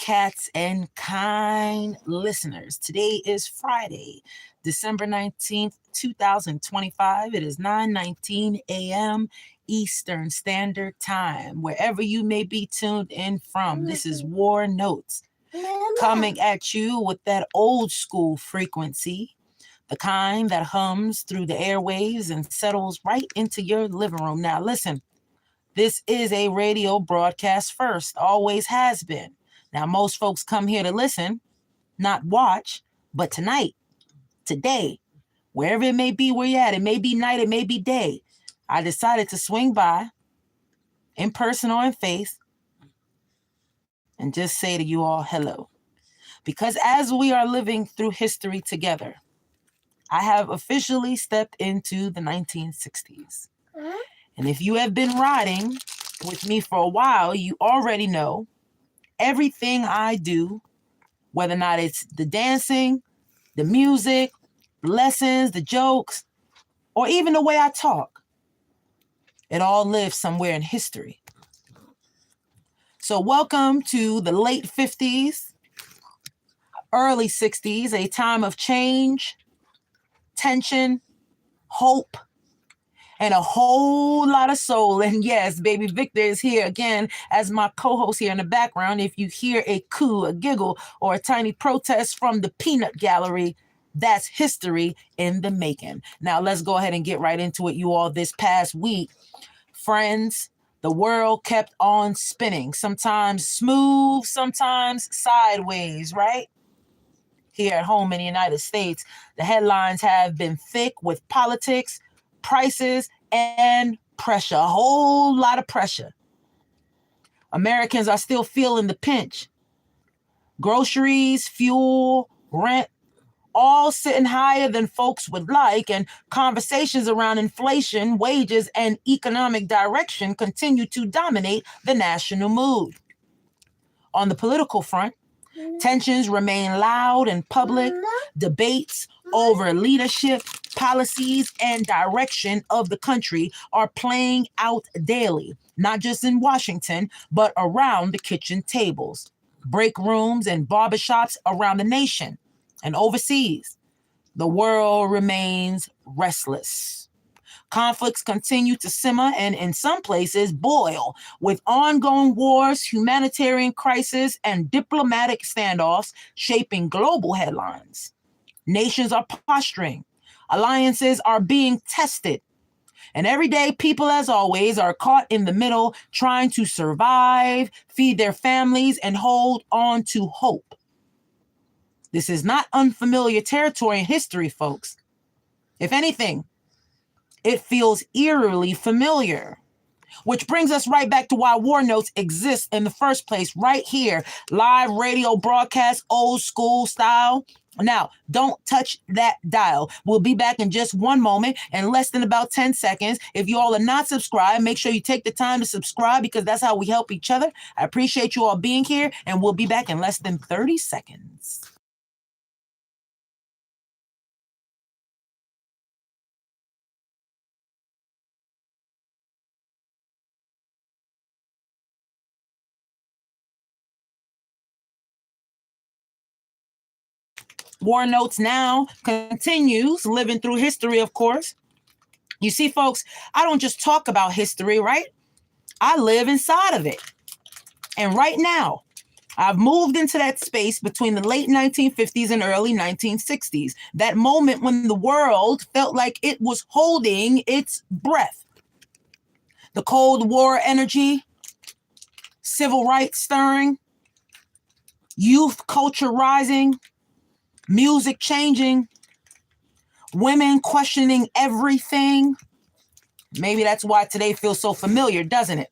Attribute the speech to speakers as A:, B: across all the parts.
A: cats, and kind listeners. Today is Friday, December 19th, 2025. It is 9:19 a.m. Eastern Standard Time. Wherever you may be tuned in from, this is War Notes coming at you with that old school frequency, the kind that hums through the airwaves and settles right into your living room. Now, listen, this is a radio broadcast first, always has been. Now, most folks come here to listen, not watch, but tonight, today, wherever it may be where you're at, it may be night, it may be day, I decided to swing by in person or in face and just say to you all hello. Because as we are living through history together, I have officially stepped into the 1960s. And if you have been riding with me for a while, you already know everything I do, whether or not it's the dancing, the music, the lessons, the jokes, or even the way I talk, it all lives somewhere in history. So welcome to the late 50s, early 60s, a time of change, tension, hope, and a whole lot of soul. And yes, baby Victor is here again as my co-host here in the background. If you hear a coo, a giggle, or a tiny protest from the peanut gallery, that's history in the making. Now let's go ahead and get right into it, you all. This past week, friends, the world kept on spinning, sometimes smooth, sometimes sideways, right? Here at home in the United States, the headlines have been thick with politics, prices, and pressure, a whole lot of pressure. Americans are still feeling the pinch. Groceries, fuel, rent, all sitting higher than folks would like, and conversations around inflation, wages, and economic direction continue to dominate the national mood. On the political front, tensions remain loud and public. Debates over leadership, policies, and direction of the country are playing out daily, not just in Washington, but around the kitchen tables, break rooms, and barbershops around the nation and overseas. The world remains restless. Conflicts continue to simmer and in some places boil, with ongoing wars, humanitarian crises, and diplomatic standoffs shaping global headlines. Nations are posturing. Alliances are being tested. And everyday people, as always, are caught in the middle, trying to survive, feed their families, and hold on to hope. This is not unfamiliar territory in history, folks. If anything, it feels eerily familiar. Which brings us right back to why War Notes exists in the first place, right here. Live radio broadcast, old school style. Now, don't touch that dial. We'll be back in just one moment, in less than about 10 seconds. If you all are not subscribed, make sure you take the time to subscribe, because that's how we help each other. I appreciate you all being here, and we'll be back in less than 30 seconds. War Notes now continues, living through history, of course. You see, folks, I don't just talk about history, right? I live inside of it. And right now, I've moved into that space between the late 1950s and early 1960s, that moment when the world felt like it was holding its breath. The Cold War energy, civil rights stirring, youth culture rising, music changing, women questioning everything. Maybe that's why today feels so familiar, doesn't it?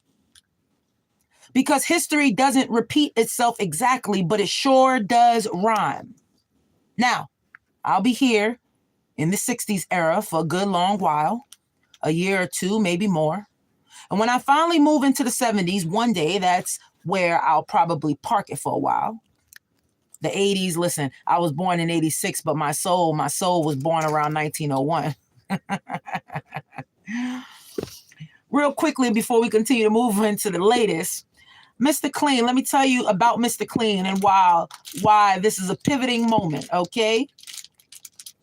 A: Because history doesn't repeat itself exactly, but it sure does rhyme. Now, I'll be here in the 60s era for a good long while, a year or two, maybe more. And when I finally move into the 70s, one day, that's where I'll probably park it for a while. The 80s, listen, I was born in 86, but my soul was born around 1901. Real quickly, before we continue to move into the latest, Mr. Clean, let me tell you about Mr. Clean and why this is a pivoting moment, okay?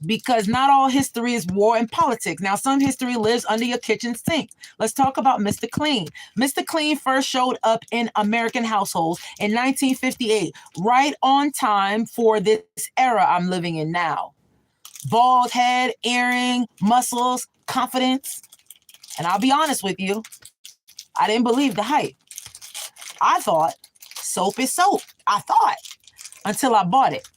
A: Because not all history is war and politics. Now, some history lives under your kitchen sink. Let's talk about Mr. Clean. Mr. Clean first showed up in American households in 1958, right on time for this era I'm living in now. Bald head, earring, muscles, confidence. And I'll be honest with you, I didn't believe the hype. I thought soap is soap. I thought until I bought it.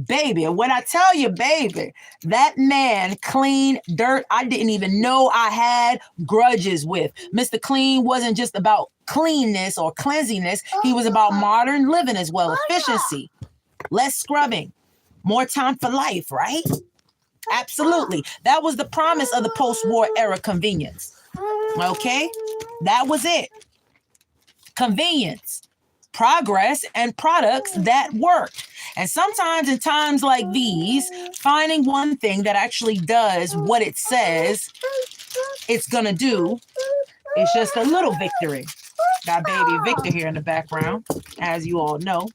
A: Baby, when I tell you, baby, that man cleaned dirt I didn't even know I had grudges with. Mr. Clean wasn't just about cleanness or cleanliness. He was about modern living as well. Efficiency, less scrubbing, more time for life, right? Absolutely. That was the promise of the post-war era convenience. Okay? That was it. Convenience, progress, and products that work. And sometimes in times like these, finding one thing that actually does what it says it's gonna do is just a little victory. Got baby Victor here in the background, as you all know.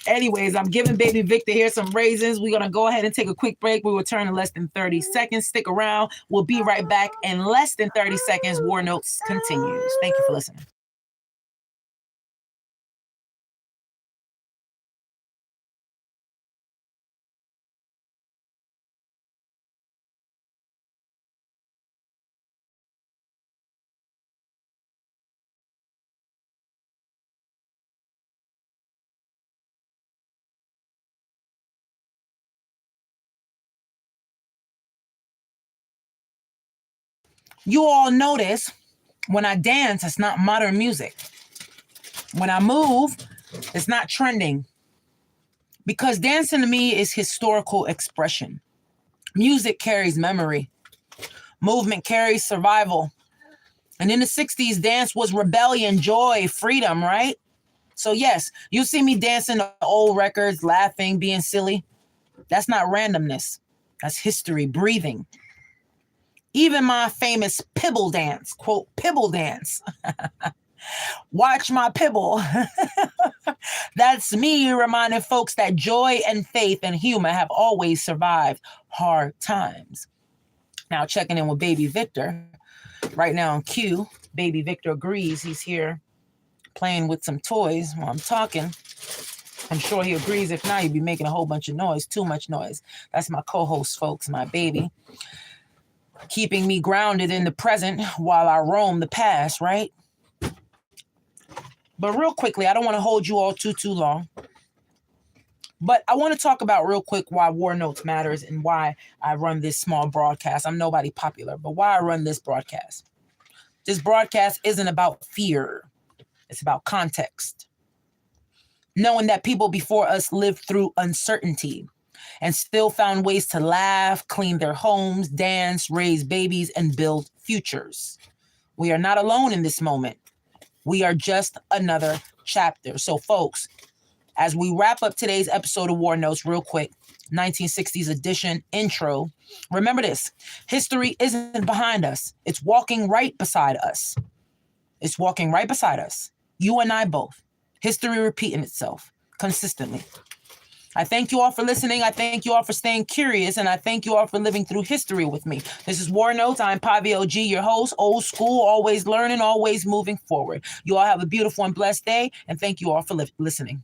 A: Anyways, I'm giving baby Victor here some raisins. We're going to go ahead and take a quick break. We will return in less than 30 seconds. Stick around. We'll be right back in less than 30 seconds. War Notes continues. Thank you for listening. You all notice when I dance, it's not modern music. When I move, it's not trending. Because dancing to me is historical expression. Music carries memory. Movement carries survival. And in the 60s, dance was rebellion, joy, freedom, right? So yes, you see me dancing to old records, laughing, being silly. That's not randomness. That's history, breathing. Even my famous Pibble dance, quote, Pibble dance. Watch my Pibble. That's me reminding folks that joy and faith and humor have always survived hard times. Now checking in with baby Victor. Right now on cue, baby Victor agrees. He's here playing with some toys while I'm talking. I'm sure he agrees. If not, he'd be making a whole bunch of noise, too much noise. That's my co-host, folks, my baby. Keeping me grounded in the present while I roam the past, right? But real quickly, I don't want to hold you all too long. But I want to talk about real quick why War Notes matters and why I run this small broadcast. I'm nobody popular, but why I run this broadcast. This broadcast isn't about fear. It's about context. Knowing that people before us lived through uncertainty and still found ways to laugh, clean their homes, dance, raise babies, and build futures. We are not alone in this moment. We are just another chapter. So, folks, as we wrap up today's episode of War Notes real quick, 1960s edition intro, remember this. History isn't behind us. It's walking right beside us. It's walking right beside us. You and I both. History repeating itself consistently. I thank you all for listening. I thank you all for staying curious. And I thank you all for living through history with me. This is War Notes. I'm Pavio G, your host. Old school, always learning, always moving forward. You all have a beautiful and blessed day. And thank you all for listening.